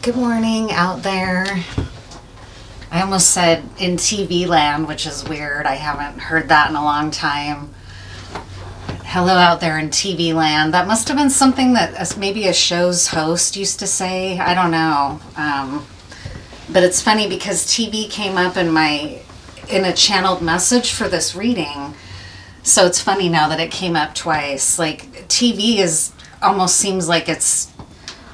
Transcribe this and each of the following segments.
Good morning out there. I almost said in TV land, which is weird. I haven't heard that in a long time. Hello out there in TV land. That must have been something that maybe a show's host used to say. I don't know. But it's funny because TV came up in a channeled message for this reading. So it's funny now that it came up twice. Like TV almost seems like it's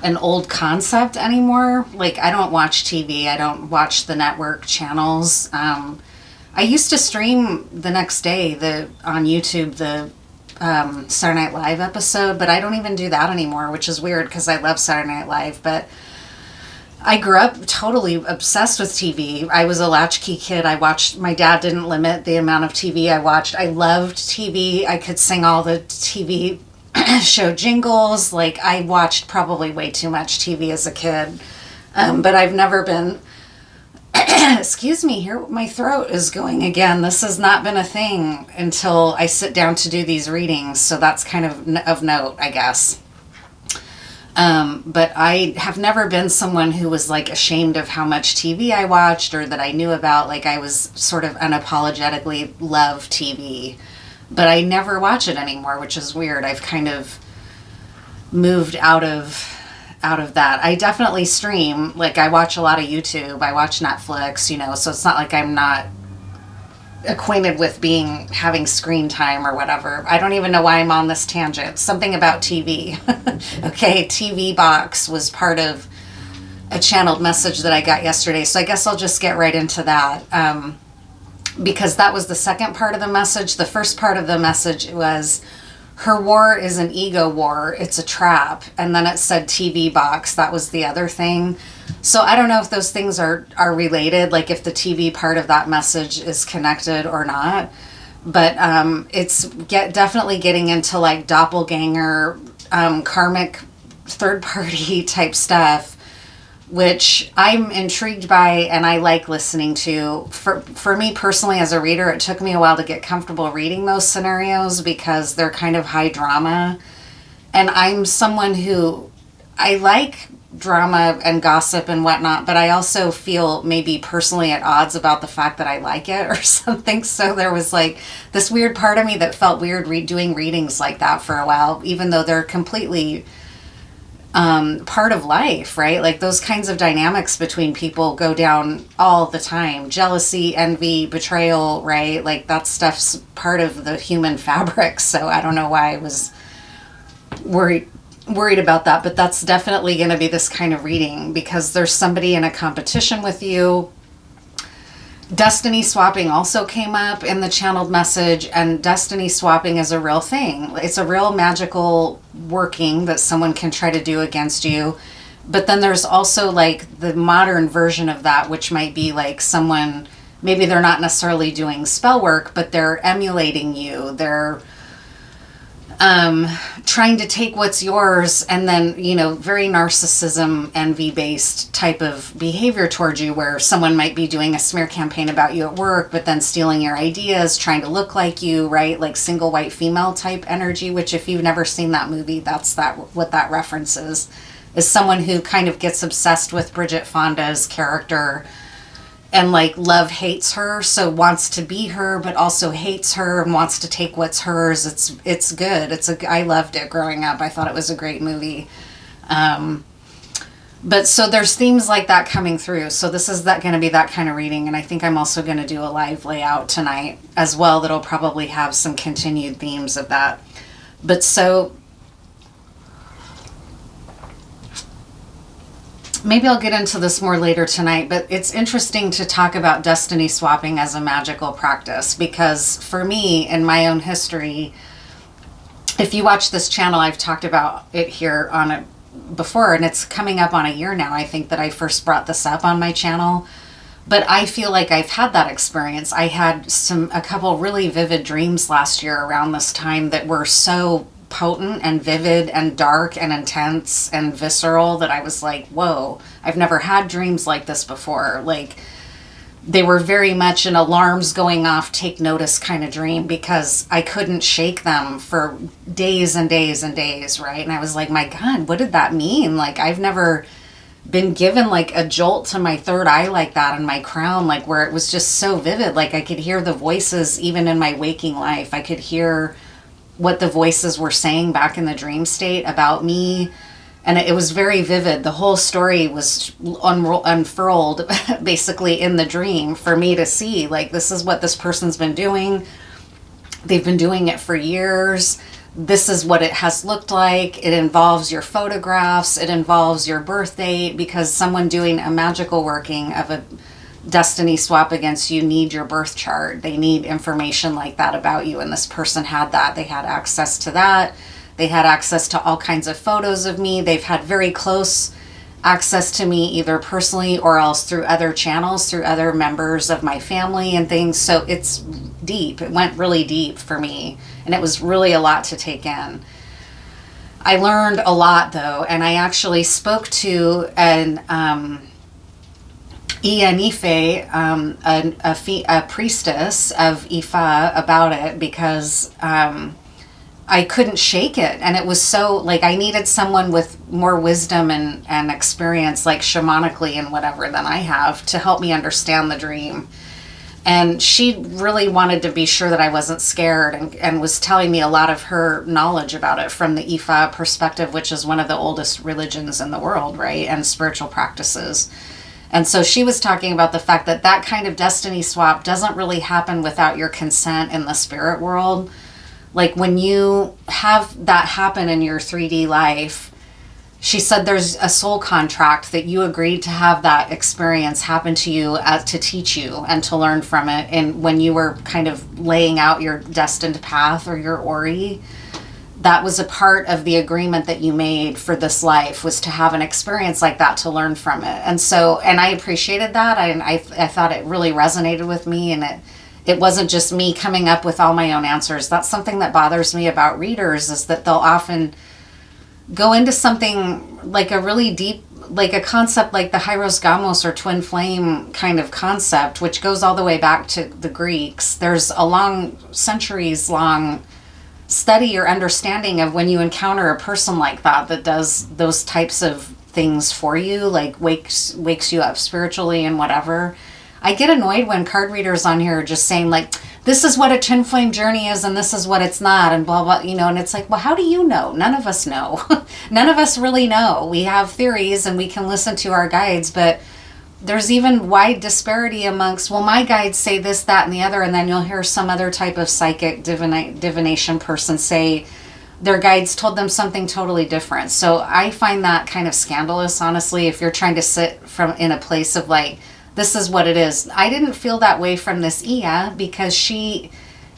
an old concept anymore. Like I don't watch TV. I don't watch the network channels. I used to stream the next day on YouTube the Saturday Night Live episode, but I don't even do that anymore, which is weird because I love Saturday Night Live. But I grew up totally obsessed with TV. I was a latchkey kid. My dad didn't limit the amount of TV I watched. I loved TV. I could sing all the TV show jingles. Like I watched probably way too much TV as a kid. But I've never been, excuse me, here my throat is going again. This has not been a thing until I sit down to do these readings. So that's kind of note, I guess. But I have never been someone who was like ashamed of how much TV I watched or that I knew about. Like I was sort of unapologetically love TV, but I never watch it anymore, which is weird. I've kind of moved out of that. I definitely stream. Like I watch a lot of YouTube. I watch Netflix, so it's not like I'm not acquainted with having screen time or whatever. I don't even know why I'm on this tangent. Something about TV. Okay, TV box was part of a channeled message that I got yesterday. So I guess I'll just get right into that. Because that was the second part of the message. The first part of the message was, her war is an ego war. It's a trap. And then it said TV box. That was the other thing. So I don't know if those things are related, like if the TV part of that message is connected or not. But it's definitely getting into like doppelganger, karmic third party type stuff, which I'm intrigued by and I like listening to. For me personally as a reader, it took me a while to get comfortable reading those scenarios because they're kind of high drama. And I'm someone who, I like drama and gossip and whatnot, but I also feel maybe personally at odds about the fact that I like it or something. So there was like this weird part of me that felt weird doing readings like that for a while, even though they're completely part of life, right? Like those kinds of dynamics between people go down all the time. Jealousy, envy, betrayal, right? Like that stuff's part of the human fabric. So I don't know why I was worried about that, but that's definitely going to be this kind of reading because there's somebody in a competition with you. Destiny swapping also came up in the channeled message, and destiny swapping is a real thing. It's a real magical working that someone can try to do against you. But then there's also like the modern version of that, which might be like someone, maybe they're not necessarily doing spell work, but they're emulating you. They're trying to take what's yours and then, very narcissism, envy based type of behavior towards you, where someone might be doing a smear campaign about you at work, but then stealing your ideas, trying to look like you, right? Like single white female type energy, which if you've never seen that movie, that's what that references is someone who kind of gets obsessed with Bridget Fonda's character and like love hates her, so wants to be her, but also hates her and wants to take what's hers. It's good. I loved it growing up. I thought it was a great movie. But so there's themes like that coming through. So this is going to be that kind of reading. And I think I'm also going to do a live layout tonight as well that'll probably have some continued themes of that. But so maybe I'll get into this more later tonight, but it's interesting to talk about destiny swapping as a magical practice because for me, in my own history, if you watch this channel, I've talked about it here on it before, and it's coming up on a year now, I think, that I first brought this up on my channel. But I feel like I've had that experience. I had a couple really vivid dreams last year around this time that were so potent and vivid and dark and intense and visceral that I was like, whoa, I've never had dreams like this before. Like they were very much an alarms going off, take notice kind of dream because I couldn't shake them for days and days and days, right? And I was like, my God, what did that mean? Like I've never been given like a jolt to my third eye like that in my crown, like where it was just so vivid. Like I could hear the voices even in my waking life. I could hear what the voices were saying back in the dream state about me. And it was very vivid. The whole story was unfurled basically in the dream for me to see. Like, this is what this person's been doing. They've been doing it for years. This is what it has looked like. It involves your photographs. It involves your birth date, because someone doing a magical working of a destiny swap against you need your birth chart. They need information like that about you. And this person had that. They had access to that. They had access to all kinds of photos of me. They've had very close access to me, either personally or else through other channels, through other members of my family and things. So it's deep. It went really deep for me. And it was really a lot to take in. I learned a lot though. And I actually spoke to an Ianife, a priestess of Ifa, about it, because I couldn't shake it. And it was so, like, I needed someone with more wisdom and experience, like shamanically and whatever, than I have, to help me understand the dream. And she really wanted to be sure that I wasn't scared, and was telling me a lot of her knowledge about it from the Ifa perspective, which is one of the oldest religions in the world, right? And spiritual practices. And so she was talking about the fact that that kind of destiny swap doesn't really happen without your consent in the spirit world. Like when you have that happen in your 3D life, she said there's a soul contract that you agreed to have that experience happen to you to teach you and to learn from it. And when you were kind of laying out your destined path or your Ori, that was a part of the agreement that you made for this life, was to have an experience like that to learn from it. And so, and I appreciated that. I thought it really resonated with me, and it wasn't just me coming up with all my own answers. That's something that bothers me about readers, is that they'll often go into something like a really deep, like a concept like the Hyros Gamos or twin flame kind of concept, which goes all the way back to the Greeks. There's a long, centuries long study or understanding of when you encounter a person like that does those types of things for you, like wakes you up spiritually and whatever. I get annoyed when card readers on here are just saying like, this is what a twin flame journey is and this is what it's not, and blah blah, and it's like, well, how do you know? None of us know. None of us really know. We have theories and we can listen to our guides, but there's even wide disparity amongst, well, my guides say this, that, and the other, and then you'll hear some other type of psychic divination person say their guides told them something totally different. So I find that kind of scandalous, honestly, if you're trying to sit in a place of like, this is what it is. I didn't feel that way from this Iya, because she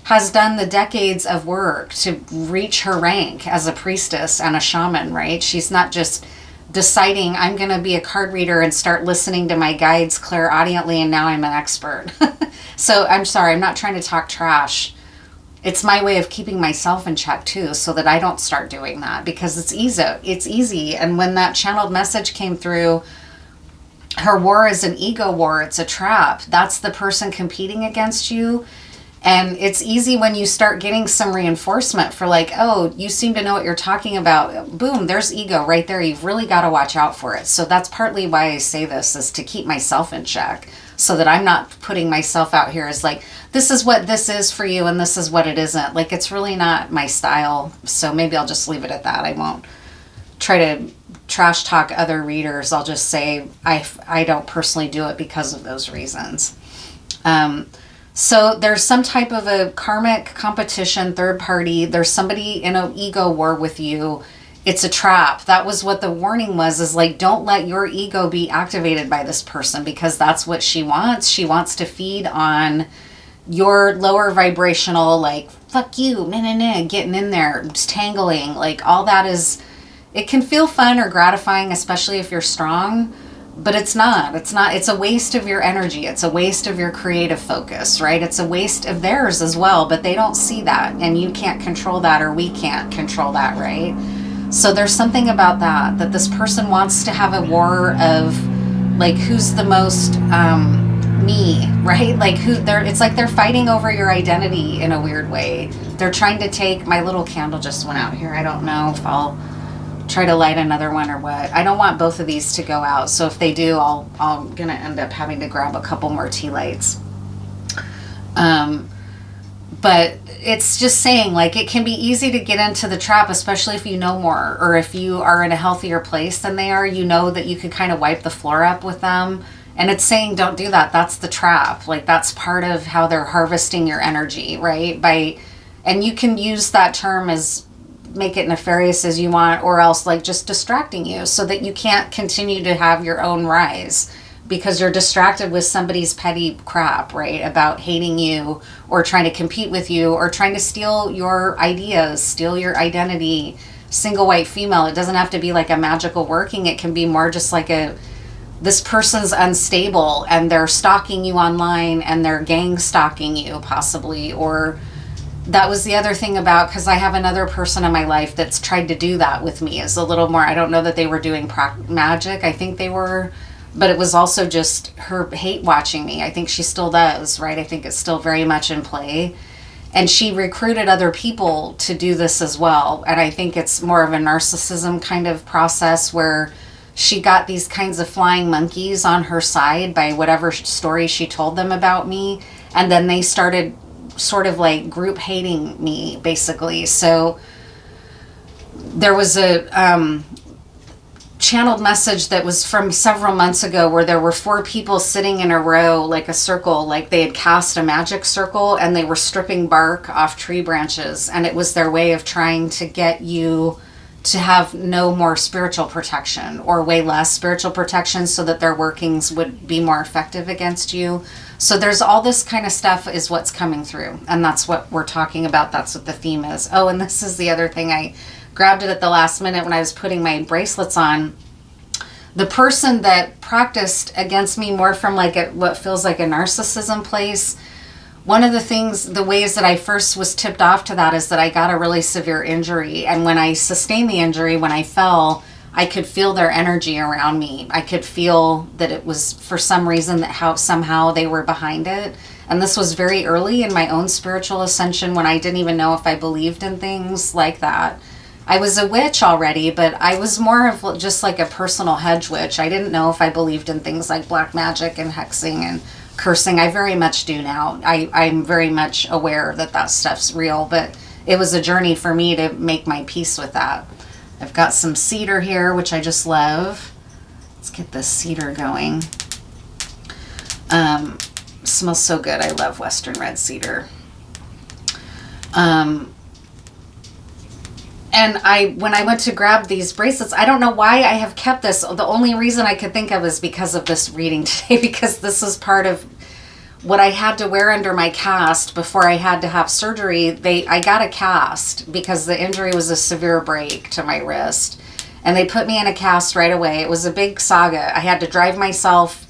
has done the decades of work to reach her rank as a priestess and a shaman, right? She's not just deciding I'm going to be a card reader and start listening to my guides clairaudiently and now I'm an expert. So I'm sorry, I'm not trying to talk trash. It's my way of keeping myself in check too, so that I don't start doing that, because it's easy. And when that channeled message came through, her war is an ego war. It's a trap. That's the person competing against you. And it's easy when you start getting some reinforcement for like, oh, you seem to know what you're talking about. Boom, there's ego right there. You've really got to watch out for it. So that's partly why I say this, is to keep myself in check, so that I'm not putting myself out here as like, this is what this is for you and this is what it isn't. Like, it's really not my style. So maybe I'll just leave it at that. I won't try to trash talk other readers. I'll just say I don't personally do it because of those reasons. So there's some type of a karmic competition, third party. There's somebody in an ego war with you. It's a trap. That was what the warning was, is like, don't let your ego be activated by this person, because that's what she wants. She wants to feed on your lower vibrational, like, fuck you, getting in there, just tangling. Like, all that is, it can feel fun or gratifying, especially if you're strong. But it's not. It's a waste of your energy. It's a waste of your creative focus, right? It's a waste of theirs as well, but they don't see that, and you can't control that, or we can't control that, right? So there's something about that this person wants to have a war of, like, who's the most me, right? Like, it's like they're fighting over your identity in a weird way. They're trying to take, my little candle just went out here. I don't know if I'll try to light another one or what. I don't want both of these to go out. So if they do, I'm going to end up having to grab a couple more tea lights. But it's just saying, like, it can be easy to get into the trap, especially if you know more, or if you are in a healthier place than they are, you know that you could kind of wipe the floor up with them. And it's saying, don't do that. That's the trap. Like, that's part of how they're harvesting your energy, right? And you can use that term as, make it nefarious as you want, or else like just distracting you so that you can't continue to have your own rise because you're distracted with somebody's petty crap, right? About hating you or trying to compete with you or trying to steal your ideas, steal your identity. Single white female, it doesn't have to be like a magical working. It can be more just like this person's unstable and they're stalking you online and they're gang stalking you possibly. Or that was the other thing about, because I have another person in my life that's tried to do that with me. Is a little more, I don't know that they were doing magic. I think they were, but it was also just her hate watching me. I think she still does, right? I think it's still very much in play. And she recruited other people to do this as well. And I think it's more of a narcissism kind of process where she got these kinds of flying monkeys on her side by whatever story she told them about me. And then they started sort of like group hating me, basically. So there was a channeled message that was from several months ago where there were 4 people sitting in a row, like a circle, like they had cast a magic circle and they were stripping bark off tree branches. And it was their way of trying to get you to have no more spiritual protection or way less spiritual protection so that their workings would be more effective against you. So there's all this kind of stuff is what's coming through. And that's what we're talking about. That's what the theme is. Oh, and this is the other thing. I grabbed it at the last minute when I was putting my bracelets on. The person that practiced against me more from like what feels like a narcissism place, one of the things, the ways that I first was tipped off to that is that I got a really severe injury. And when I sustained the injury, when I fell, I could feel their energy around me. I could feel that it was for some reason that somehow they were behind it. And this was very early in my own spiritual ascension when I didn't even know if I believed in things like that. I was a witch already, but I was more of just like a personal hedge witch. I didn't know if I believed in things like black magic and hexing and cursing. I very much do now. I'm very much aware that that stuff's real, but it was a journey for me to make my peace with that. I've got some cedar here, which I just love. Let's get this cedar going. Smells so good. I love Western red cedar. And when I went to grab these bracelets, I don't know why I have kept this. The only reason I could think of is because of this reading today, because this is part of what I had to wear under my cast before I had to have surgery. I got a cast because the injury was a severe break to my wrist. And they put me in a cast right away. It was a big saga. I had to drive myself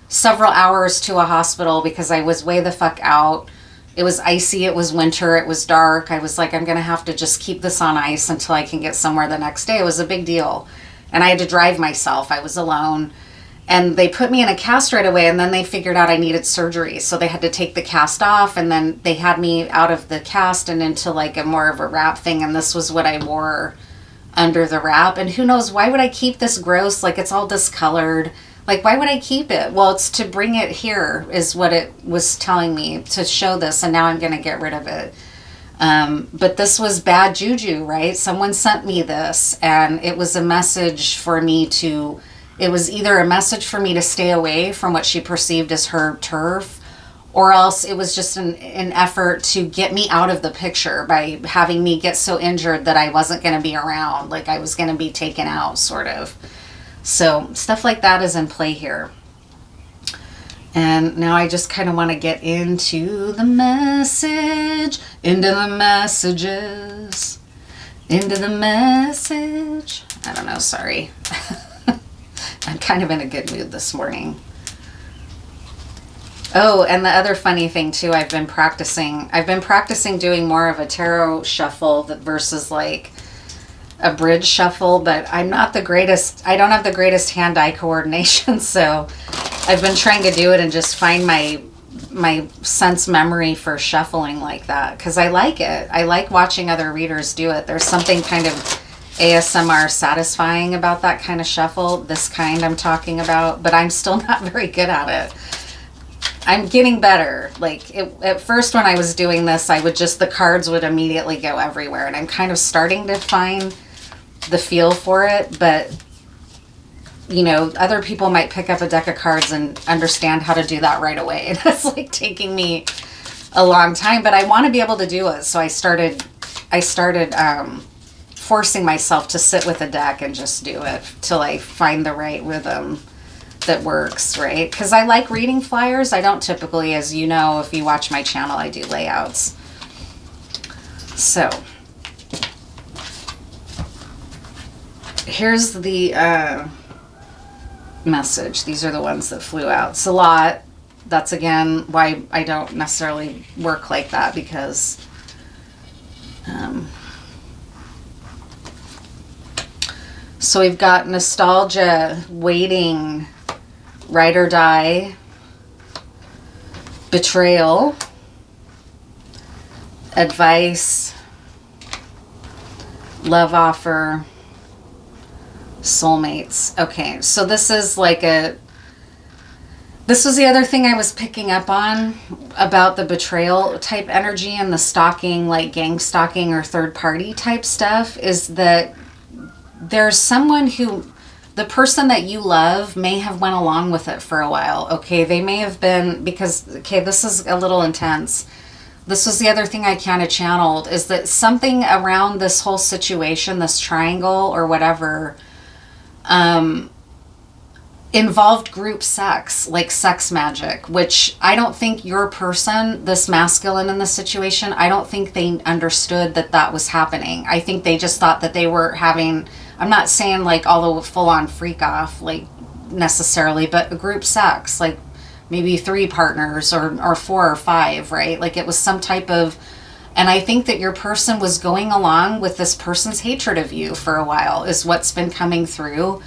several hours to a hospital because I was way the fuck out. It was icy, it was winter, it was dark. I was like, I'm going to have to just keep this on ice until I can get somewhere the next day. It was a big deal. And I had to drive myself. I was alone. And they put me in a cast right away, and then they figured out I needed surgery. So they had to take the cast off, and then they had me out of the cast and into like a more of a wrap thing. And this was what I wore under the wrap. And who knows, why would I keep this gross? Like, it's all discolored. Like, why would I keep it? Well, it's to bring it here is what it was telling me, to show this, and now I'm going to get rid of it. But this was bad juju, right? Someone sent me this, and it was a message for me to, it was either a message for me to stay away from what she perceived as her turf, or else it was just an effort to get me out of the picture by having me get so injured that I wasn't going to be around, like I was going to be taken out, sort of. So stuff like that is in play here. And now I just kind of want to get into the message, into the messages, into the message. I don't know, sorry. I'm kind of in a good mood this morning. Oh, and the other funny thing too, I've been practicing doing more of a tarot shuffle versus like a bridge shuffle, but I'm not the greatest, I don't have the greatest hand-eye coordination, so I've been trying to do it and just find my sense memory for shuffling like that, because I like it. I like watching other readers do it. There's something kind of ASMR satisfying about that kind of shuffle. This kind I'm talking about, but I'm still not very good at it. I'm getting better. Like at first when I was doing this, the cards would immediately go everywhere, and I'm kind of starting to find the feel for it, but you know, other people might pick up a deck of cards and understand how to do that right away. And that's like taking me a long time, but I want to be able to do it. So I started forcing myself to sit with a deck and just do it till I find the right rhythm that works, right? Because I like reading flyers. I don't typically, as you know, if you watch my channel, I do layouts. So here's the message. These are the ones that flew out. It's a lot. That's again why I don't necessarily work like that, because so we've got nostalgia, waiting, ride or die, betrayal, advice, love offer, soulmates. Okay, so this was the other thing I was picking up on about the betrayal type energy and the stalking, like gang stalking or third party type stuff, is that there's someone who, the person that you love may have went along with it for a while. Okay, they may have been, because, okay, this is a little intense. This was the other thing I kind of channeled, is that something around this whole situation, this triangle or whatever, involved group sex, like sex magic, which I don't think your person, this masculine in the situation, I don't think they understood that that was happening. I think they just thought that they were having, I'm not saying like all the full on freak off, like necessarily, but a group sex, like maybe 3 partners or 4 or 5, right? Like it was some type of, and I think that your person was going along with this person's hatred of you for a while, is what's been coming through.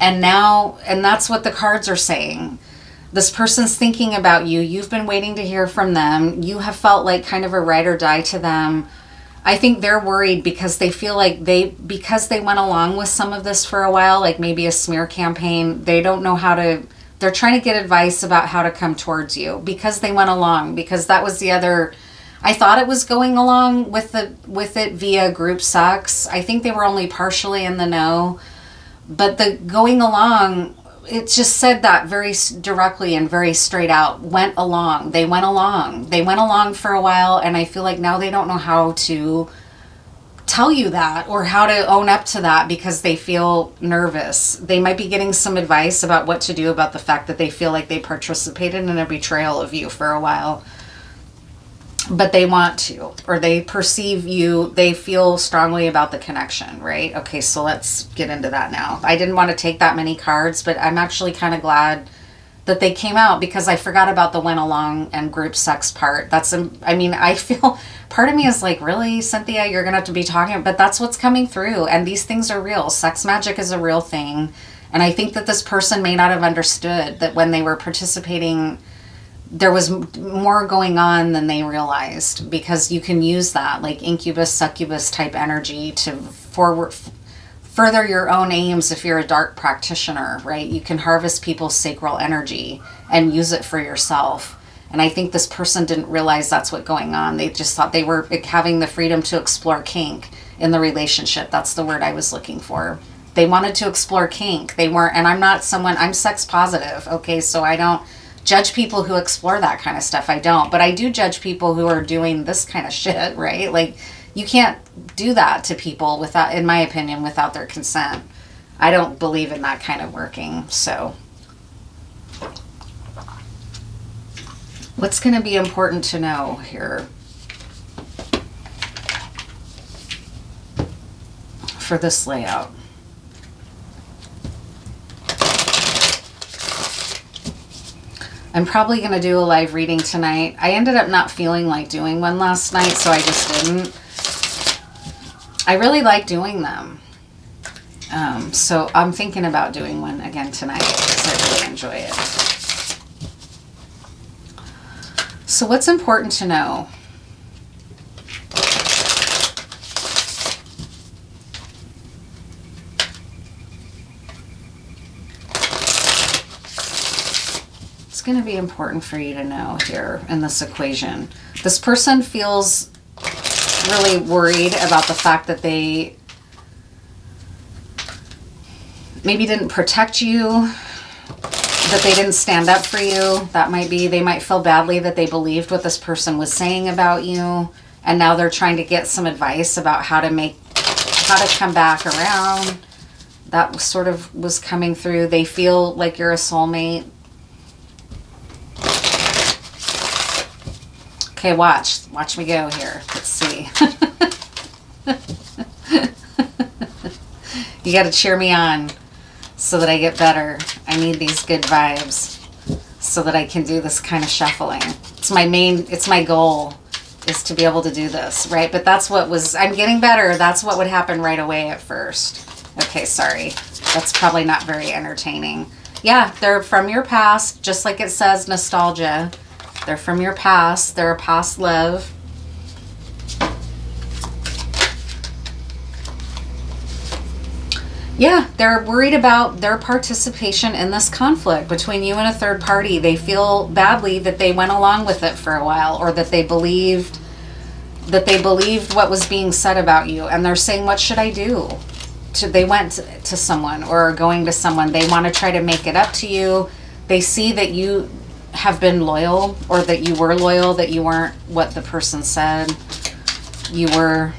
And now, and that's what the cards are saying. This person's thinking about you. You've been waiting to hear from them. You have felt like kind of a ride or die to them. I think they're worried because they feel like because they went along with some of this for a while, like maybe a smear campaign, they don't know how to, they're trying to get advice about how to come towards you because they went along, because that was the other, I thought it was going along with it via group sex. I think they were only partially in the know. But the going along, it just said that very directly and very straight out. Went along. They went along. They went along for a while, and I feel like now they don't know how to tell you that or how to own up to that because they feel nervous. They might be getting some advice about what to do about the fact that they feel like they participated in a betrayal of you for a while. But they want to, or they perceive you, they feel strongly about the connection, right? Okay, so let's get into that now. I didn't want to take that many cards, but I'm actually kind of glad that they came out because I forgot about the went along and group sex part. I mean, I feel, part of me is like, really, Cynthia, you're going to have to be talking, but that's what's coming through. And these things are real. Sex magic is a real thing. And I think that this person may not have understood that when they were participating, there was more going on than they realized, because you can use that like incubus, succubus type energy to further your own aims. If you're a dark practitioner, right, you can harvest people's sacral energy and use it for yourself. And I think this person didn't realize that's what's going on. They just thought they were having the freedom to explore kink in the relationship. That's the word I was looking for. They wanted to explore kink. They weren't, and I'm sex positive, okay, so I don't judge people who explore that kind of stuff. I don't, but I do judge people who are doing this kind of shit, right? Like, you can't do that to people without, in my opinion, without their consent. I don't believe in that kind of working. So what's going to be important to know here for this layout? I'm probably going to do a live reading tonight. I ended up not feeling like doing one last night, so I just didn't. I really like doing them. So I'm thinking about doing one again tonight because I really enjoy it. So what's important to know? going to be important for you to know here in this equation? This person feels really worried about the fact that they maybe didn't protect you, that they didn't stand up for you. That might be, they might feel badly that they believed what this person was saying about you, and now they're trying to get some advice about how to come back around. That sort of was coming through. They feel like you're a soulmate. Okay, watch me go here. Let's see. You got to cheer me on so that I get better. I need these good vibes so that I can do this kind of shuffling. It's my goal is to be able to do this, right? But that's what was, I'm getting better. That's what would happen right away at first. Okay, sorry. That's probably not very entertaining. Yeah, they're from your past, just like it says nostalgia. They're from your past. They're a past love. Yeah, they're worried about their participation in this conflict between you and a third party. They feel badly that they went along with it for a while, or that they believed what was being said about you. And they're saying, what should I do? They went to someone or are going to someone. They want to try to make it up to you. They see that you have been loyal, or that you were loyal, that you weren't what the person said you were.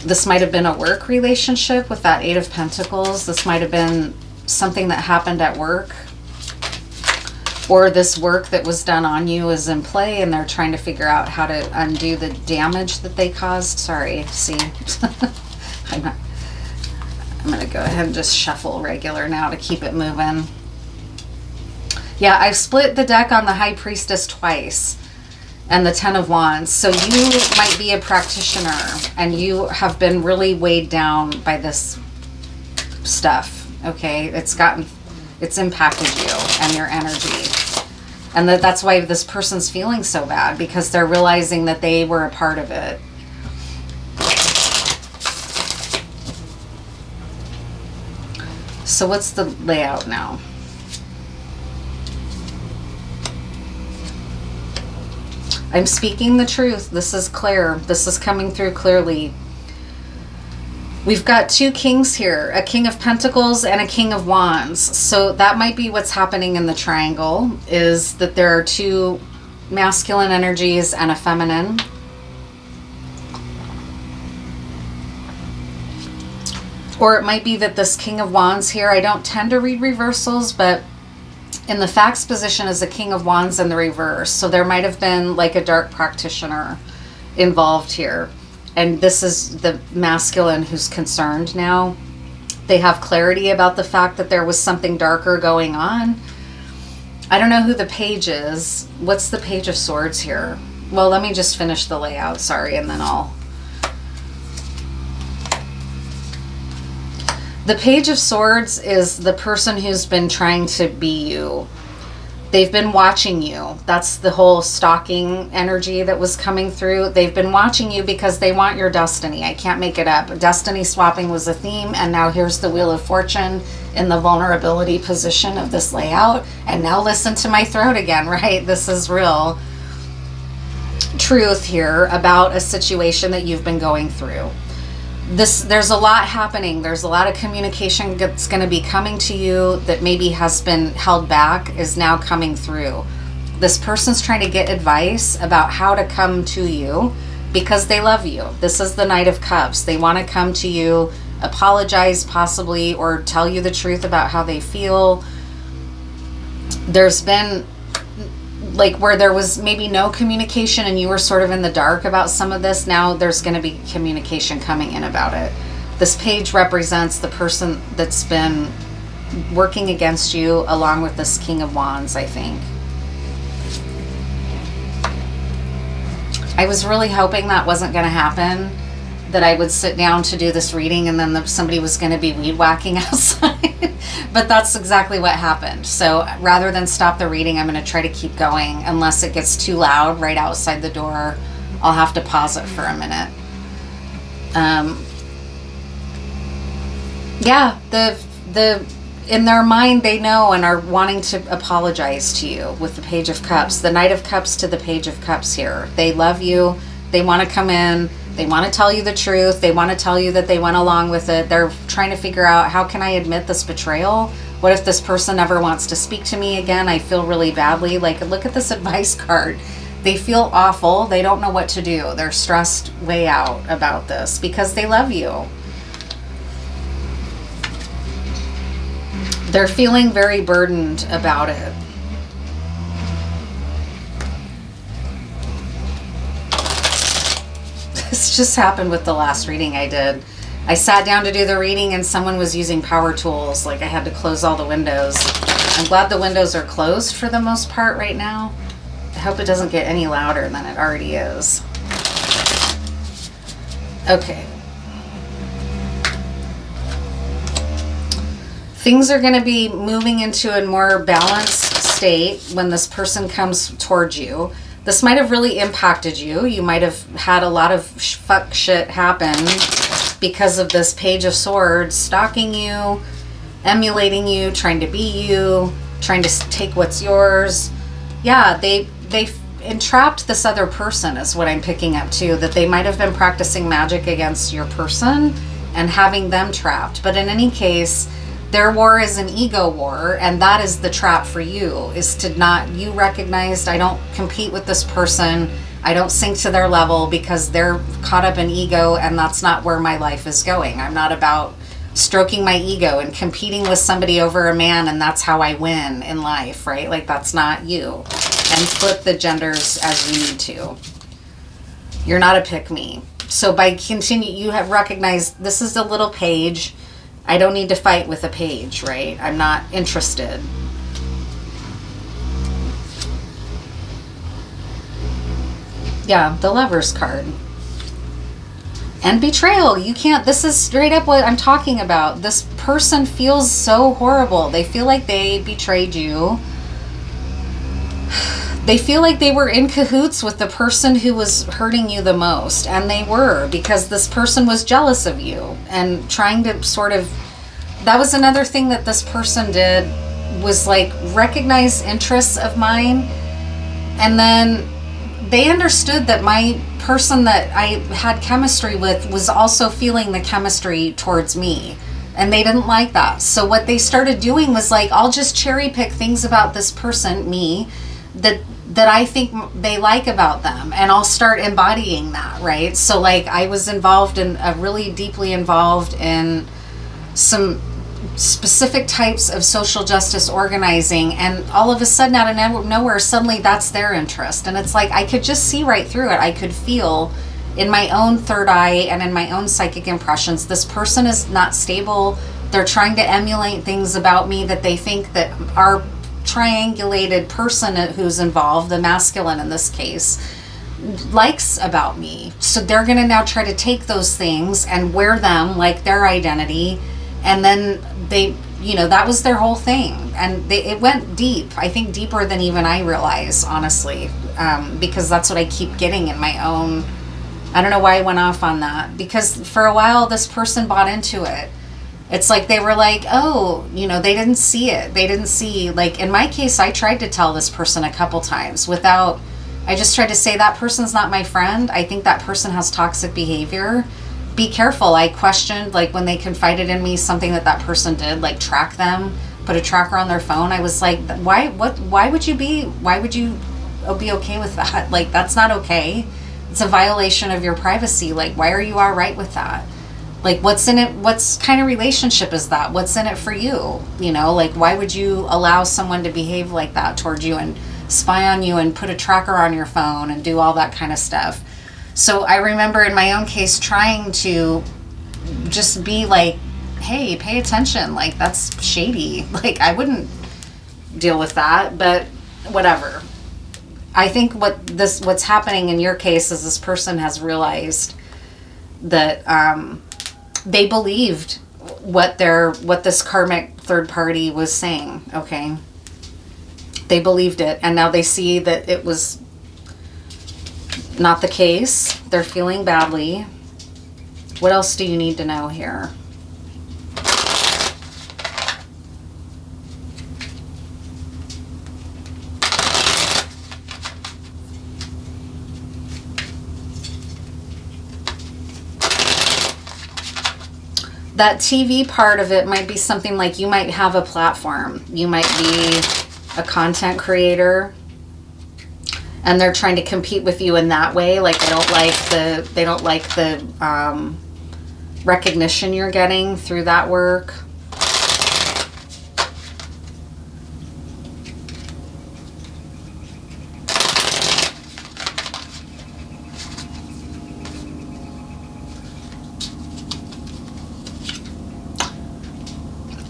This might have been a work relationship with that 8 of Pentacles. This might have been something that happened at work, or this work that was done on you is in play and they're trying to figure out how to undo the damage that they caused. Sorry, see, I'm going to go ahead and just shuffle regular now to keep it moving. Yeah, I've split the deck on the High Priestess twice and the 10 of Wands. So you might be a practitioner and you have been really weighed down by this stuff, okay? It's impacted you and your energy. And that's why this person's feeling so bad, because they're realizing that they were a part of it. So what's the layout now? I'm speaking the truth. This is clear. This is coming through clearly. We've got 2 kings here, a King of Pentacles and a King of Wands. So that might be what's happening in the triangle, is that there are 2 masculine energies and a feminine. Or it might be that this King of Wands here, I don't tend to read reversals, but in the facts position is a King of Wands in the reverse. So there might have been like a dark practitioner involved here. And this is the masculine who's concerned now. They have clarity about the fact that there was something darker going on. I don't know who the page is. What's the Page of Swords here? Well, let me just finish the layout, sorry, and then I'll... The Page of Swords is the person who's been trying to be you. They've been watching you. That's the whole stalking energy that was coming through. They've been watching you because they want your destiny. I can't make it up. Destiny swapping was a theme, and now here's the Wheel of Fortune in the vulnerability position of this layout. And now listen to my throat again, right? This is real truth here about a situation that you've been going through. There's a lot happening. There's a lot of communication that's going to be coming to you that maybe has been held back, is now coming through. This person's trying to get advice about how to come to you because they love you. This is the Knight of Cups. They want to come to you, apologize possibly, or tell you the truth about how they feel. There's been like where there was maybe no communication and you were sort of in the dark about some of this. Now there's going to be communication coming in about it. This page represents the person that's been working against you, along with this King of Wands, I think. I was really hoping that wasn't going to happen, that I would sit down to do this reading and then somebody was going to be weed whacking outside. But that's exactly what happened. So rather than stop the reading, I'm going to try to keep going. Unless it gets too loud right outside the door, I'll have to pause it for a minute. Yeah, in their mind, they know and are wanting to apologize to you with the Page of Cups. The Knight of Cups to the Page of Cups here. They love you. They want to come in. They want to tell you the truth. They want to tell you that they went along with it. They're trying to figure out, how can I admit this betrayal? What if this person never wants to speak to me again? I feel really badly. Like, look at this advice card. They feel awful. They don't know what to do. They're stressed way out about this because they love you. They're feeling very burdened about it. This just happened with the last reading I did. I sat down to do the reading and someone was using power tools. Like, I had to close all the windows. I'm glad the windows are closed for the most part right now. I hope it doesn't get any louder than it already is. Okay. Things are going to be moving into a more balanced state when this person comes towards you. This might have really impacted you. You might have had a lot of fuck shit happen because of this Page of Swords stalking you, emulating you, trying to be you, trying to take what's yours. Yeah, they entrapped this other person is what I'm picking up too, that they might have been practicing magic against your person and having them trapped. But in any case, their war is an ego war, and that is the trap for you, is to not, you recognized, I don't compete with this person, I don't sink to their level because they're caught up in ego, and that's not where my life is going. I'm not about stroking my ego and competing with somebody over a man, and that's how I win in life, right? Like, that's not you. And flip the genders as you need to. You're not a pick-me. So by you have recognized this is a little page. I don't need to fight with a page, right? I'm not interested. Yeah, the Lover's card. And betrayal. You can't, this is straight up what I'm talking about. This person feels so horrible. They feel like they betrayed you. They feel like they were in cahoots with the person who was hurting you the most. And they were, because this person was jealous of you and trying to sort of, that was another thing that this person did, was like recognize interests of mine. And then they understood that my person that I had chemistry with was also feeling the chemistry towards me. And they didn't like that. So what they started doing was like, I'll just cherry pick things about this person, me, that I think they like about them, and I'll start embodying that, right? So like, I was involved in really deeply involved in some specific types of social justice organizing, and all of a sudden out of nowhere, suddenly that's their interest. And it's like, I could just see right through it. I could feel in my own third eye and in my own psychic impressions, this person is not stable. They're trying to emulate things about me that they think that our triangulated person who's involved, the masculine in this case, likes about me. So they're going to now try to take those things and wear them like their identity. And then they, you know, that was their whole thing. And it went deep. I think deeper than even I realize, honestly, because that's what I keep getting in my own. I don't know why I went off on that, because for a while this person bought into it. It's like they were like, oh, you know, they didn't see it. They didn't see, like, in my case, I tried to tell this person a couple times without, I just tried to say, that person's not my friend. I think that person has toxic behavior. Be careful. I questioned, like, when they confided in me something that person did, like track them, put a tracker on their phone. I was like, why would you be okay with that? Like, that's not okay. It's a violation of your privacy. Like, why are you all right with that? Like, what's in it? What's kind of relationship is that? What's in it for you? You know, like, why would you allow someone to behave like that towards you and spy on you and put a tracker on your phone and do all that kind of stuff? So I remember in my own case trying to just be like, hey, pay attention. Like, that's shady. Like, I wouldn't deal with that, but whatever. I think what's happening in your case is this person has realized that, they believed what this karmic third party was saying, okay? They believed it, and now they see that it was not the case. They're feeling badly. What else do you need to know here? that TV part of it might be something like you might have a platform. You might be a content creator, and they're trying to compete with you in that way. Like they don't like the recognition you're getting through that work.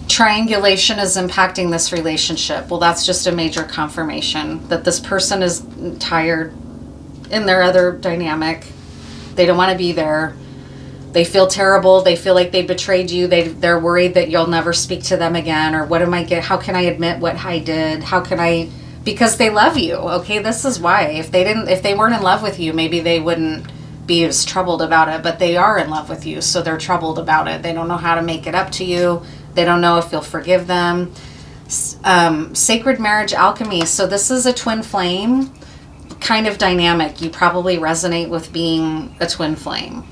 Triangulation is impacting this relationship. Well, that's just a major confirmation that this person is tired in their other dynamic. They don't want to be there. They feel terrible. They feel like they betrayed you. They're worried that you'll never speak to them again. Or how can I admit what I did? Because they love you. Okay, this is why. If they weren't in love with you, maybe they wouldn't be as troubled about it, but they are in love with you, so they're troubled about it. They don't know how to make it up to you. They don't know if you'll forgive them. Sacred marriage alchemy. So this is a twin flame kind of dynamic. You probably resonate with being a twin flame.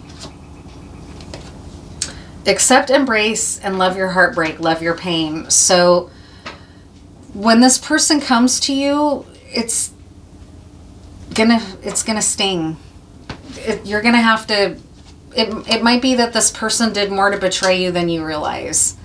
Accept, embrace, and love your heartbreak, love your pain. So when this person comes to you, it's gonna sting. You're gonna have to. It might be that this person did more to betray you than you realize.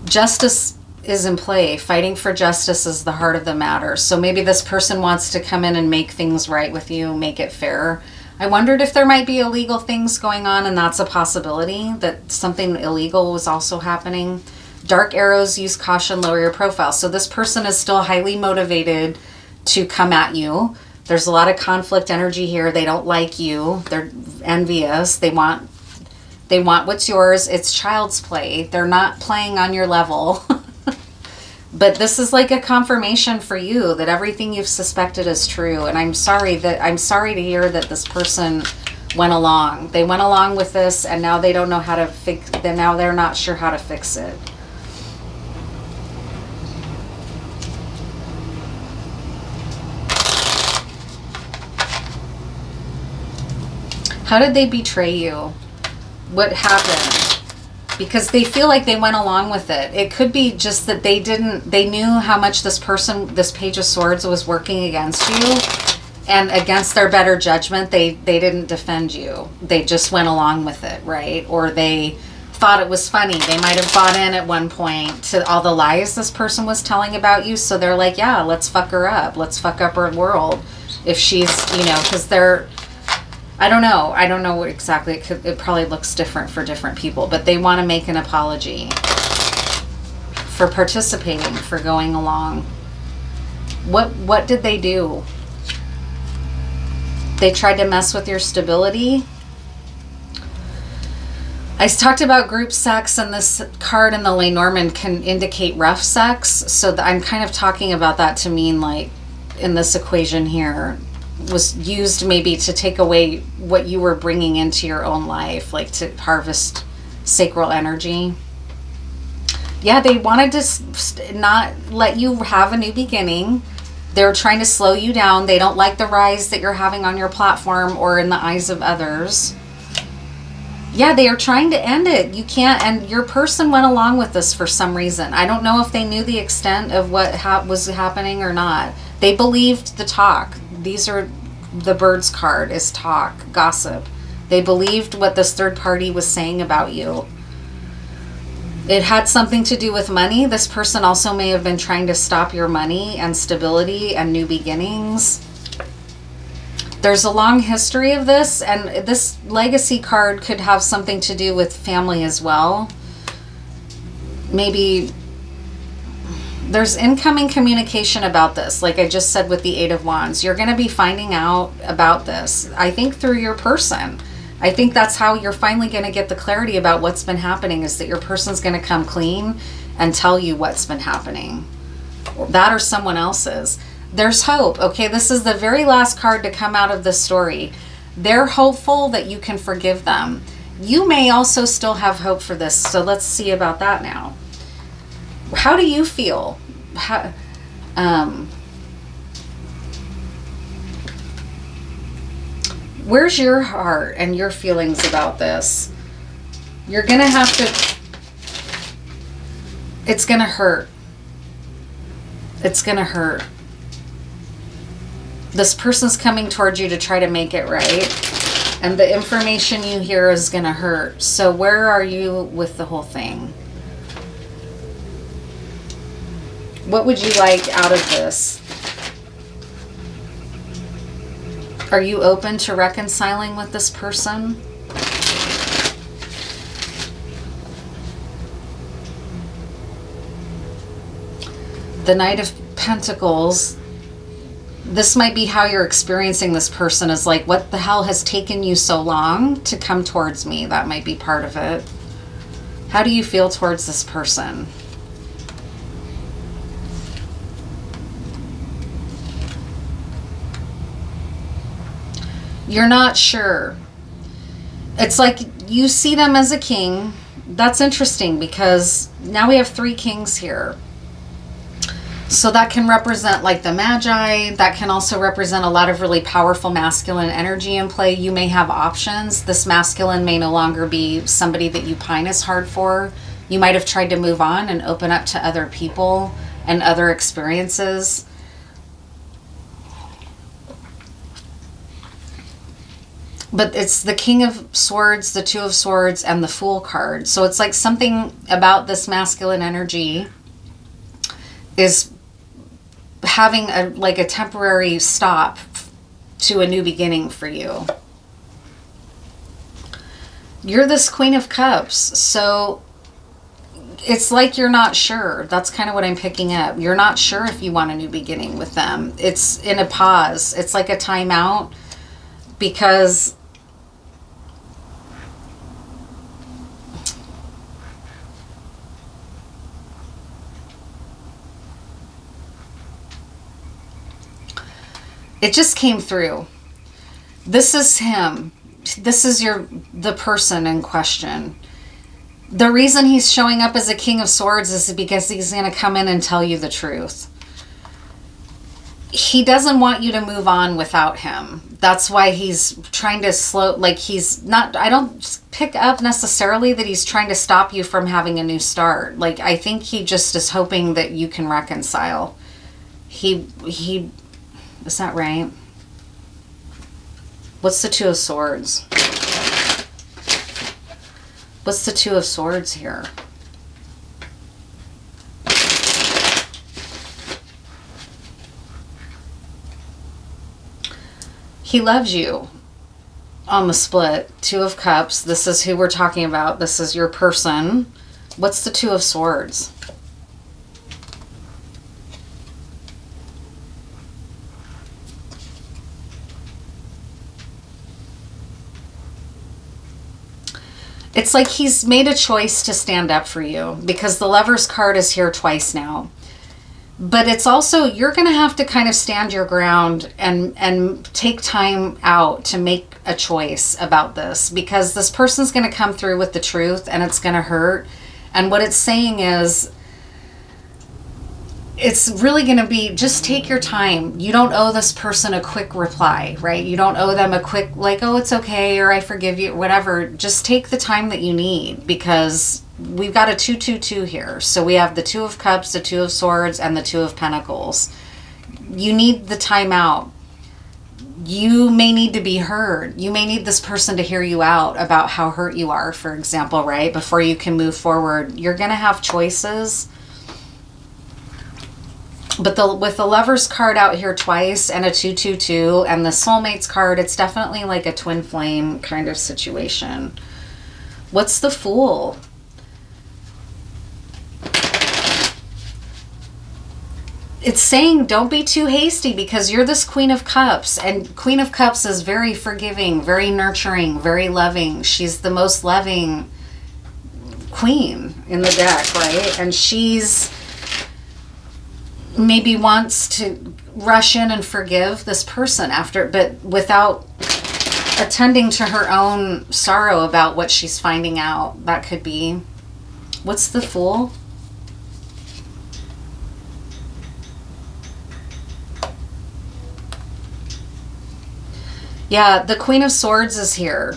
Justice is in play. Fighting for justice is the heart of the matter. So maybe this person wants to come in and make things right with you, make it fair. I wondered if there might be illegal things going on, and that's a possibility, that something illegal was also happening. Dark arrows, use caution, lower your profile. So this person is still highly motivated to come at you. There's a lot of conflict energy here. They don't like you. They're envious. They want what's yours. It's child's play. They're not playing on your level. But this is like a confirmation for you that everything you've suspected is true. And I'm sorry to hear that this person went along. They went along with this, and now they don't know how to fix. Now they're not sure how to fix it. How did they betray you? What happened? Because they feel like they went along with it. It could be just that they knew how much this Page of Swords was working against you, and against their better judgment, they didn't defend you. They just went along with it, right? Or they thought it was funny. They might have bought in at one point to all the lies this person was telling about you. So they're like, yeah, let's fuck her up. Let's fuck up her world. If she's, because they're, I don't know what exactly. It probably looks different for different people, but they want to make an apology for participating, for going along. What did they do? They tried to mess with your stability. I talked about group sex, and this card in the Lenormand can indicate rough sex. So I'm kind of talking about that to mean, like, in this equation here, was used maybe to take away what you were bringing into your own life, like to harvest sacral energy. Yeah, they wanted to not let you have a new beginning. They're trying to slow you down. They don't like the rise that you're having on your platform or in the eyes of others. Yeah, they are trying to end it. You can't, and your person went along with this for some reason. I don't know if they knew the extent of what was happening or not. They believed the talk. These are the Birds card is talk, gossip. They believed what this third party was saying about you. It had something to do with money. This person also may have been trying to stop your money and stability and new beginnings. There's a long history of this, and this legacy card could have something to do with family as well. Maybe there's incoming communication about this, like I just said with the Eight of Wands. You're going to be finding out about this, I think, through your person. I think that's how you're finally going to get the clarity about what's been happening, is that your person's going to come clean and tell you what's been happening. That or someone else's. There's hope. Okay, this is the very last card to come out of this story. They're hopeful that you can forgive them. You may also still have hope for this, so let's see about that now. How do you feel? Where's your heart and your feelings about this? You're going to have to, it's going to hurt. It's going to hurt. This person's coming towards you to try to make it right. And the information you hear is going to hurt. So where are you with the whole thing? What would you like out of this? Are you open to reconciling with this person? The Knight of Pentacles. This might be how you're experiencing this person, is like, what the hell has taken you so long to come towards me? That might be part of it. How do you feel towards this person? You're not sure. It's like you see them as a king. That's interesting because now we have 3 kings here. So that can represent like the Magi. That can also represent a lot of really powerful masculine energy in play. You may have options. This masculine may no longer be somebody that you pine as hard for. You might have tried to move on and open up to other people and other experiences. But it's the King of Swords, the Two of Swords, and the Fool card. So it's like something about this masculine energy is having a temporary stop to a new beginning for you. You're this Queen of Cups, so it's like you're not sure. That's kind of what I'm picking up. You're not sure if you want a new beginning with them. It's in a pause. It's like a timeout because it just came through. This is him. This is the person in question. The reason he's showing up as a King of Swords is because he's going to come in and tell you the truth. He doesn't want you to move on without him. That's why he's trying to he's not, I don't pick up necessarily that he's trying to stop you from having a new start. Like, I think he just is hoping that you can reconcile. He is that right? What's the Two of Swords? What's the Two of Swords here? He loves you on the split. Two of Cups. This is who we're talking about. This is your person. What's the Two of Swords? It's like he's made a choice to stand up for you because the Lover's card is here twice now. But it's also, you're going to have to kind of stand your ground and take time out to make a choice about this, because this person's going to come through with the truth and it's going to hurt. And what it's saying is, it's really going to be, just take your time. You don't owe this person a quick reply, right? You don't owe them a quick, like, oh, it's okay, or I forgive you, whatever. Just take the time that you need, because we've got a 2-2-2 here. So we have the Two of Cups, the Two of Swords, and the Two of Pentacles. You need the time out. You may need to be heard. You may need this person to hear you out about how hurt you are, for example, right? Before you can move forward. You're going to have choices. But with the Lover's card out here twice and a 2-2-2 and the Soulmates card, it's definitely like a twin flame kind of situation. What's the Fool? It's saying don't be too hasty, because you're this Queen of Cups, and Queen of Cups is very forgiving, very nurturing, very loving. She's the most loving queen in the deck, right? And she's maybe wants to rush in and forgive this person after, but without attending to her own sorrow about what she's finding out. That could be. What's the Fool? Yeah, the Queen of Swords is here.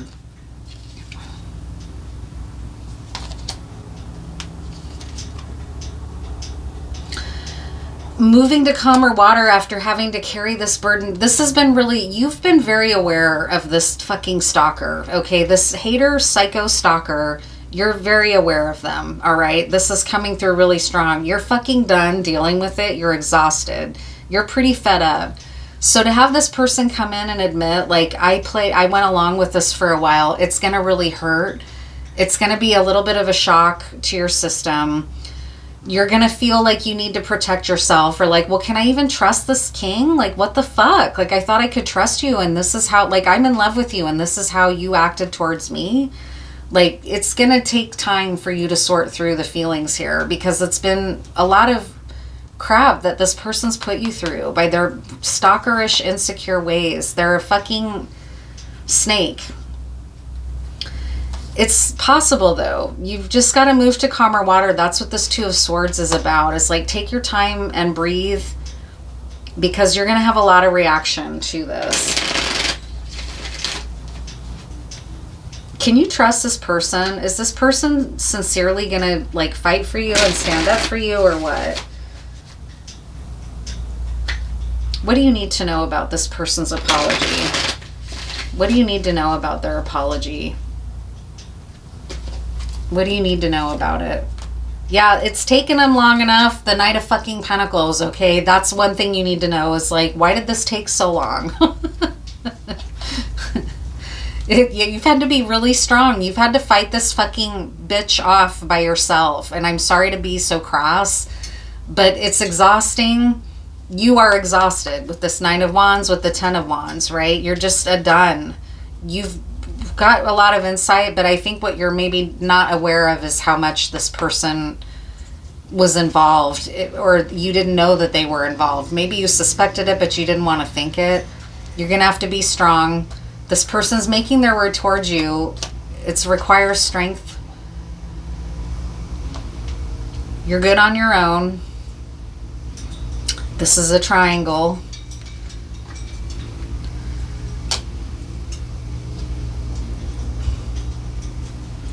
Moving to calmer water after having to carry this burden. This has been really, you've been very aware of this fucking stalker, okay? This hater, psycho stalker, you're very aware of them, all right? This is coming through really strong. You're fucking done dealing with it. You're exhausted. You're pretty fed up. So to have this person come in and admit, like, I went along with this for a while, it's going to really hurt. It's going to be a little bit of a shock to your system. You're going to feel like you need to protect yourself, or like, well, can I even trust this king? Like, what the fuck? Like, I thought I could trust you, and this is how, like, I'm in love with you, and this is how you acted towards me. Like, it's going to take time for you to sort through the feelings here, because it's been a lot of crap that this person's put you through by their stalkerish, insecure ways. They're a fucking snake. It's possible, though. You've just got to move to calmer water. That's what this Two of Swords is about. It's like, take your time and breathe, because you're going to have a lot of reaction to this. Can you trust this person? Is this person sincerely going to, like, fight for you and stand up for you, or what? What do you need to know about this person's apology? What do you need to know about their apology? What do you need to know about it? Yeah, it's taken them long enough. The Knight of fucking Pentacles, okay? That's one thing you need to know, is like, why did this take so long? You've had to be really strong. You've had to fight this fucking bitch off by yourself. And I'm sorry to be so crass, but it's exhausting. You are exhausted with this Nine of Wands, with the Ten of Wands, right? You're just done. You've got a lot of insight, but I think what you're maybe not aware of is how much this person was involved, or you didn't know that they were involved. Maybe you suspected it, but you didn't want to think it. You're going to have to be strong. This person's making their way towards you. It requires strength. You're good on your own. This is a triangle.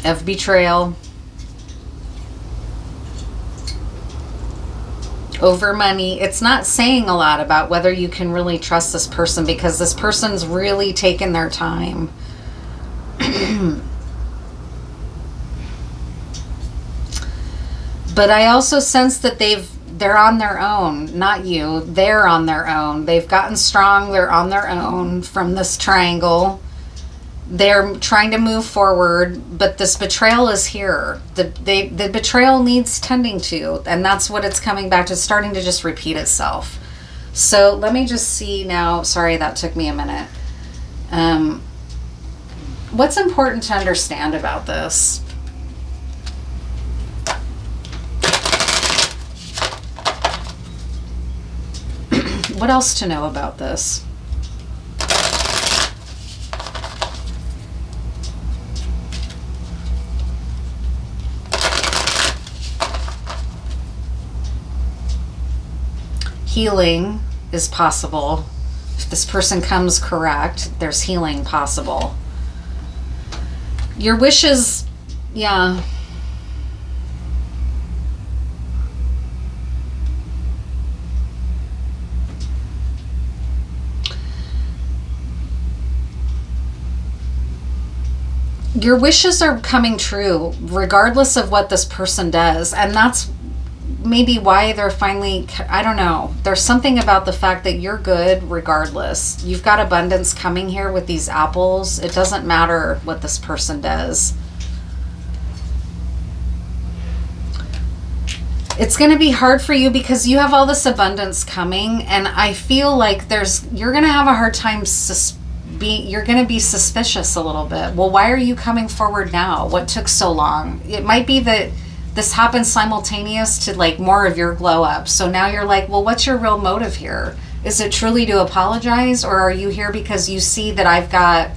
Of betrayal. Over money. It's not saying a lot about whether you can really trust this person, because this person's really taken their time. But I also sense that they're on their own, not you. They're on their own. They've gotten strong. They're on their own from this triangle. They're trying to move forward, but this betrayal is here. The betrayal needs tending to, and that's what it's coming back to. It's starting to just repeat itself. So let me just see now. Sorry, that took me a minute. What's important to understand about this? What else to know about this? Healing is possible. If this person comes correct, there's healing possible. Your wishes, yeah. Your wishes are coming true regardless of what this person does. And that's maybe why they're finally, I don't know. There's something about the fact that you're good regardless. You've got abundance coming here with these apples. It doesn't matter what this person does. It's going to be hard for you because you have all this abundance coming, and I feel like you're going to have a hard time you're going to be suspicious a little bit. Well, why are you coming forward now? What took so long? It might be that this happens simultaneous to like more of your glow up. So now you're like, well, what's your real motive here? Is it truly to apologize, or are you here because you see that I've got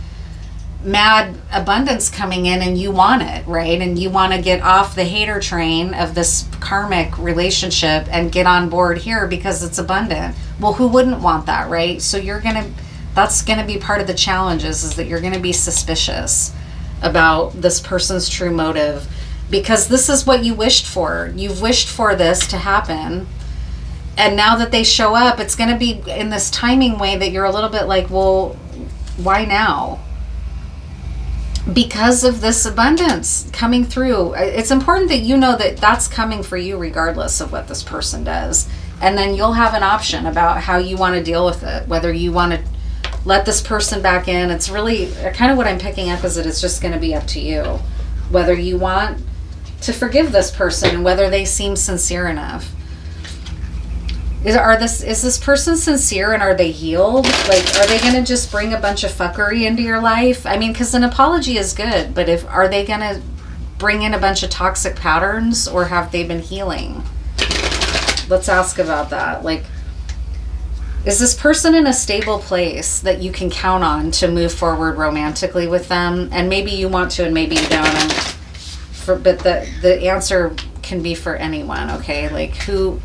mad abundance coming in and you want it, right? And you want to get off the hater train of this karmic relationship and get on board here because it's abundant. Well, who wouldn't want that, right? So you're going to That's going to be part of the challenges, is that you're going to be suspicious about this person's true motive, because this is what you wished for. You've wished for this to happen. And now that they show up, it's going to be in this timing way that you're a little bit like, well, why now? Because of this abundance coming through. It's important that you know that that's coming for you regardless of what this person does. And then you'll have an option about how you want to deal with it, whether you want to let this person back in. It's really kind of what I'm picking up, is that it's just going to be up to you whether you want to forgive this person, whether they seem sincere enough. Is this person sincere, and are they healed? Like, are they going to just bring a bunch of fuckery into your life? I mean, because an apology is good, but are they going to bring in a bunch of toxic patterns, or have they been healing? Let's ask about that. Like, is this person in a stable place that you can count on to move forward romantically with them? And maybe you want to, and maybe you don't. But the answer can be for anyone, okay? Like, who...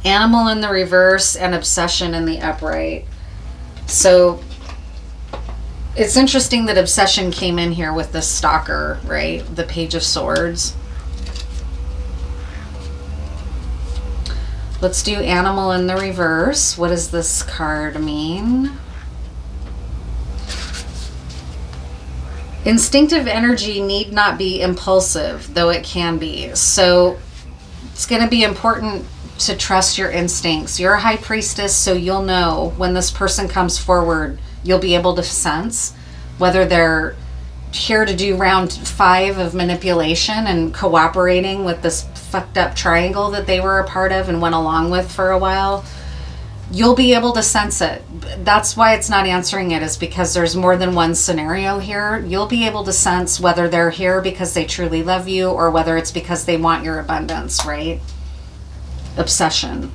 Animal in the reverse and obsession in the upright. So it's interesting that obsession came in here with the stalker, right? The Page of Swords. Let's do animal in the reverse. What does this card mean? Instinctive energy need not be impulsive, though it can be. So it's going to be important to trust your instincts. You're a high priestess, so you'll know when this person comes forward. You'll be able to sense whether they're here to do round 5 of manipulation and cooperating with this fucked up triangle that they were a part of and went along with for a while. You'll be able to sense it. That's why it's not answering it, is because there's more than one scenario here. You'll be able to sense whether they're here because they truly love you, or whether it's because they want your abundance, right? Obsession.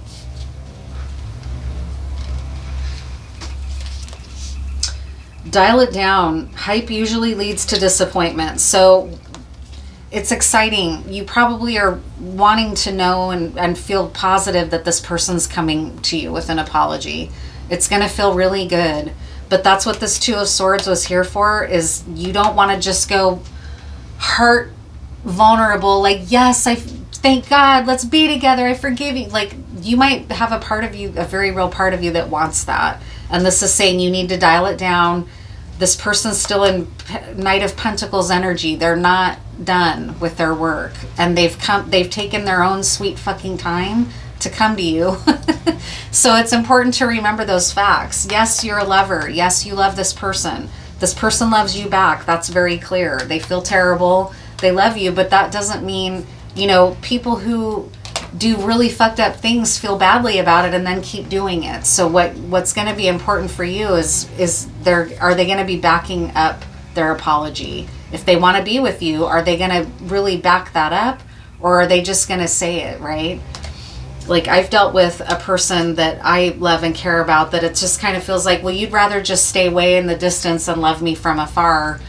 Dial it down. Hype usually leads to disappointment. So it's exciting. You probably are wanting to know and feel positive that this person's coming to you with an apology. It's going to feel really good. But that's what this Two of Swords was here for, is you don't want to just go heart vulnerable, like, yes, thank God, let's be together, I forgive you. Like, you might have a part of you, a very real part of you, that wants that. And this is saying you need to dial it down. This person's still in Knight of Pentacles energy. They're not done with their work. And they've taken their own sweet fucking time to come to you. So it's important to remember those facts. Yes, you're a lover. Yes, you love this person. This person loves you back. That's very clear. They feel terrible. They love you, but that doesn't mean, people who do really fucked up things feel badly about it and then keep doing it. So what's going to be important for you is are they going to be backing up their apology? If they want to be with you, are they going to really back that up, or are they just going to say it, right? Like, I've dealt with a person that I love and care about that it just kind of feels like, well, you'd rather just stay way in the distance and love me from afar.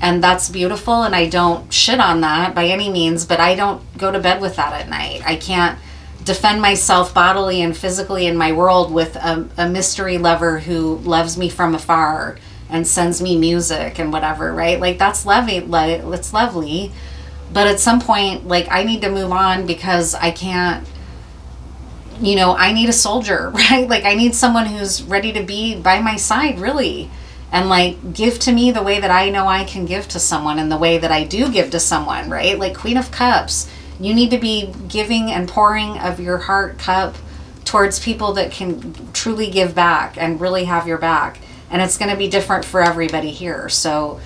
And that's beautiful, and I don't shit on that by any means, but I don't go to bed with that at night. I can't defend myself bodily and physically in my world with a mystery lover who loves me from afar and sends me music and whatever, right? Like, that's lovely. It's lovely. But at some point, like, I need to move on, because I can't, I need a soldier, right? Like, I need someone who's ready to be by my side, really. And like, give to me the way that I know I can give to someone, and the way that I do give to someone, right? Like Queen of Cups, you need to be giving and pouring of your heart cup towards people that can truly give back and really have your back. And it's going to be different for everybody here. So,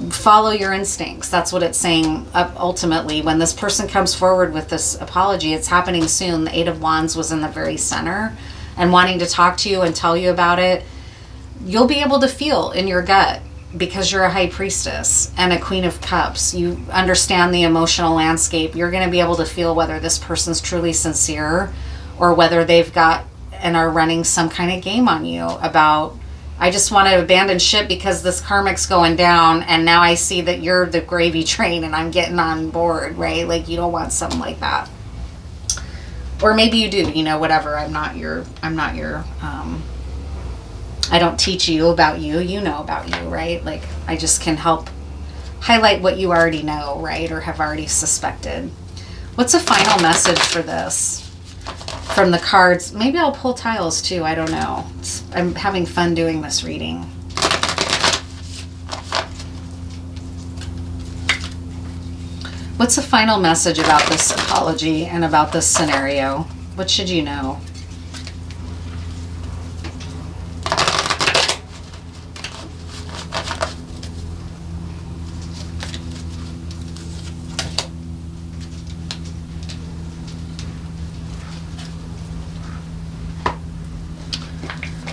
follow your instincts. That's what it's saying ultimately. When this person comes forward with this apology, it's happening soon. The Eight of Wands was in the very center and wanting to talk to you and tell you about it. You'll be able to feel in your gut, because you're a high priestess and a Queen of Cups. You understand the emotional landscape. You're going to be able to feel whether this person's truly sincere, or whether they've got and are running some kind of game on you about I just want to abandon ship because this karmic's going down, and now I see that you're the gravy train and I'm getting on board, right? Like, you don't want something like that. Or maybe you do, you know, whatever. I don't teach you about you, you know about you, right? Like, I just can help highlight what you already know, right? Or have already suspected. What's a final message for this from the cards? Maybe I'll pull tiles too, I don't know. I'm having fun doing this reading. What's a final message about this apology and about this scenario? What should you know?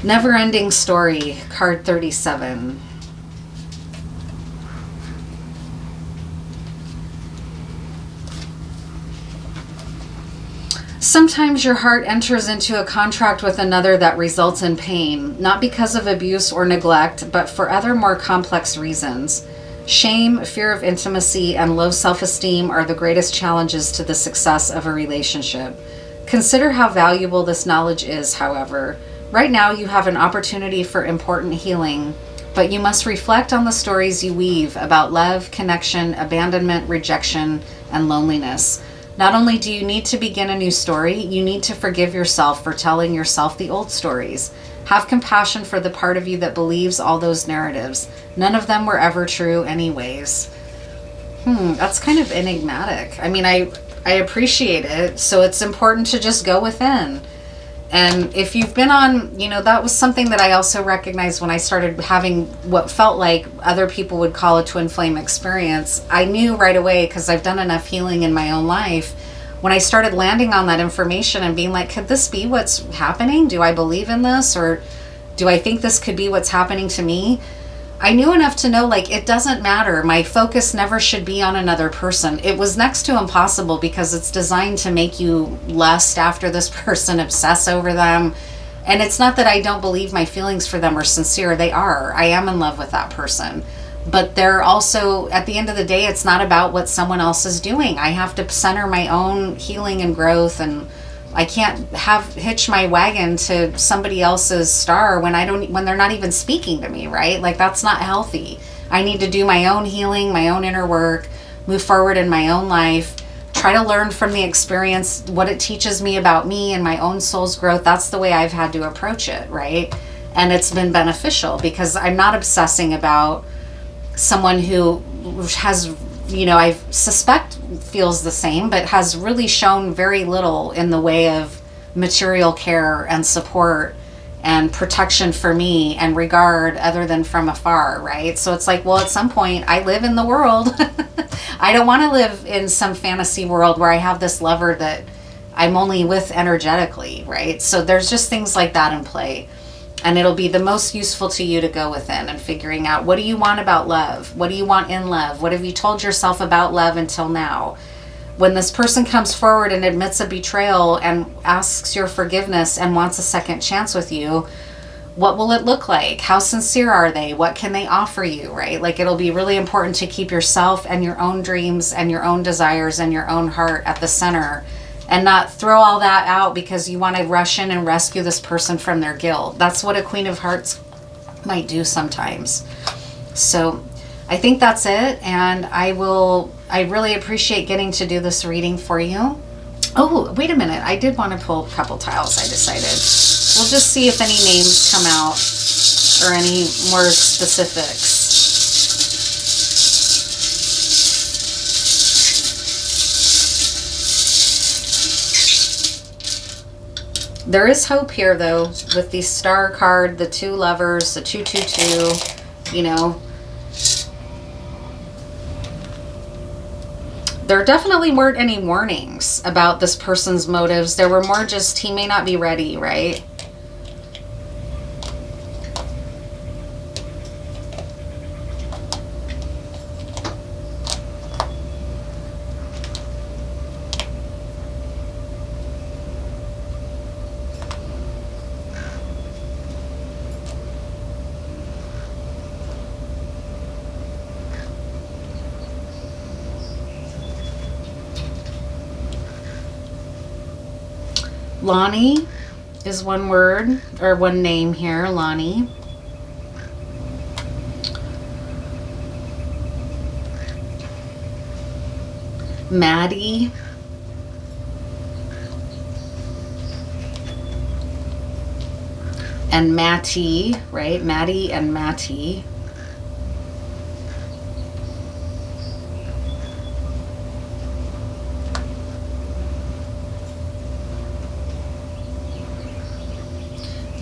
Never-ending story, card 37. Sometimes your heart enters into a contract with another that results in pain, not because of abuse or neglect, but for other more complex reasons. Shame, fear of intimacy, and low self-esteem are the greatest challenges to the success of a relationship. Consider how valuable this knowledge is, however. Right now, you have an opportunity for important healing, but you must reflect on the stories you weave about love, connection, abandonment, rejection, and loneliness. Not only do you need to begin a new story, you need to forgive yourself for telling yourself the old stories. Have compassion for the part of you that believes all those narratives. None of them were ever true anyways. That's kind of enigmatic. I mean, I appreciate it, so it's important to just go within. And if you've been on, you know, that was something that I also recognized when I started having what felt like other people would call a twin flame experience. I knew right away, because I've done enough healing in my own life, when I started landing on that information and being like, could this be what's happening? Do I believe in this? Or do I think this could be what's happening to me? I knew enough to know, like, it doesn't matter. My focus never should be on another person. It was next to impossible because it's designed to make you lust after this person, obsess over them. And it's not that I don't believe my feelings for them are sincere. They are. I am in love with that person. But they're also, at the end of the day, it's not about what someone else is doing. I have to center my own healing and growth, and I can't hitch my wagon to somebody else's star when they're not even speaking to me, right? Like, that's not healthy. I need to do my own healing, my own inner work, move forward in my own life, try to learn from the experience, what it teaches me about me and my own soul's growth. That's the way I've had to approach it, right? And it's been beneficial because I'm not obsessing about someone who has, you know, I suspect feels the same, but has really shown very little in the way of material care and support and protection for me and regard other than from afar, right? So it's like, well, at some point I live in the world. I don't want to live in some fantasy world where I have this lover that I'm only with energetically, right? So there's just things like that in play. And it'll be the most useful to you to go within and figuring out, what do you want about love? What do you want in love? What have you told yourself about love until now? When this person comes forward and admits a betrayal and asks your forgiveness and wants a second chance with you, what will it look like? How sincere are they? What can they offer you, right? Like, it'll be really important to keep yourself and your own dreams and your own desires and your own heart at the center, and not throw all that out because you want to rush in and rescue this person from their guilt. That's what a Queen of Hearts might do sometimes. So I think that's it. And I really appreciate getting to do this reading for you. Oh, wait a minute. I did want to pull a couple tiles, I decided. We'll just see if any names come out or any more specifics. There is hope here, though, with the star card, the two lovers, the 222, you know. There definitely weren't any warnings about this person's motives. There were more just, he may not be ready, right? Lonnie is one word, or one name here, Lonnie. Maddie. And Mattie, right? Maddie and Mattie.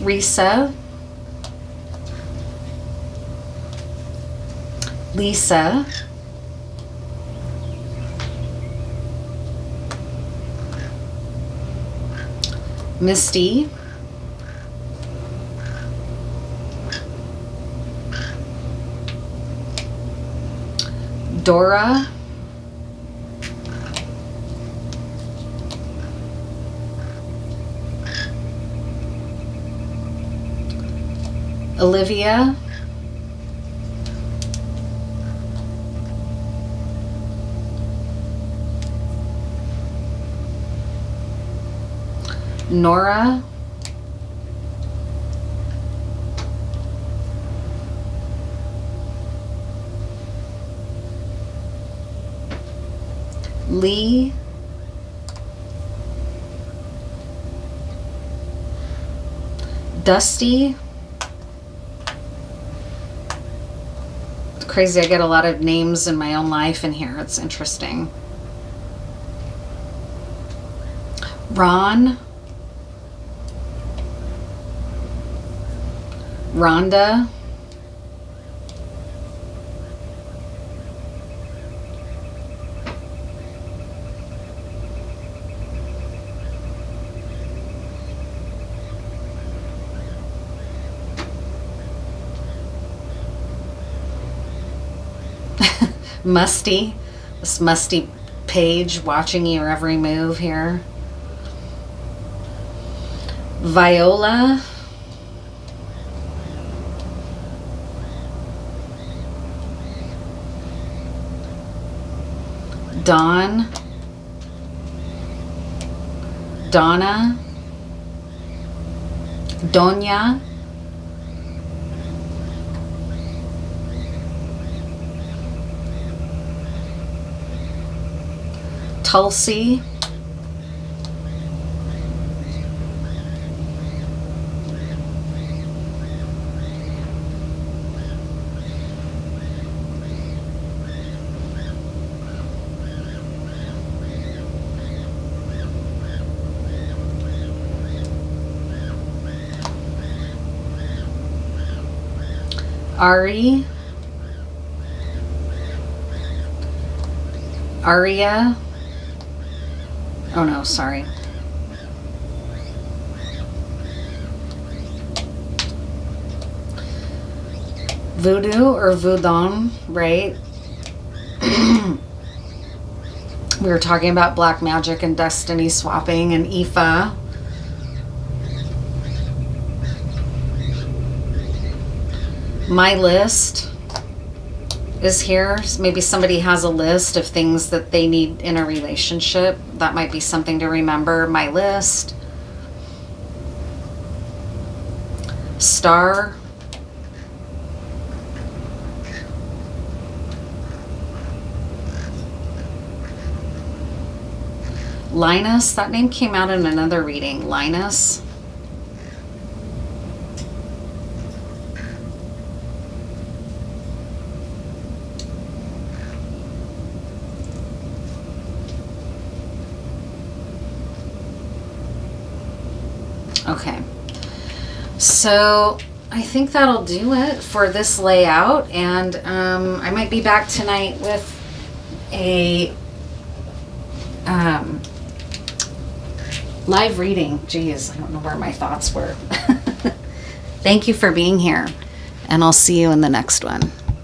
Risa. Lisa. Misty. Dora. Olivia. Nora. Lee. Dusty. It's crazy, I get a lot of names in my own life in here. It's interesting. Ron. Rhonda. Musty. This musty page watching your every move here. Viola. Dawn. Donna. Donya. Tulsi. Ari. Aria. Oh no, sorry. Voodoo or Voodoo, right? We were talking about black magic and destiny swapping and Ifa. My list is here. Maybe somebody has a list of things that they need in a relationship. That might be something to remember. My list. Star. Linus. That name came out in another reading. Linus. Okay, so I think that'll do it for this layout, and I might be back tonight with a live reading. Geez, I don't know where my thoughts were. Thank you for being here, and I'll see you in the next one.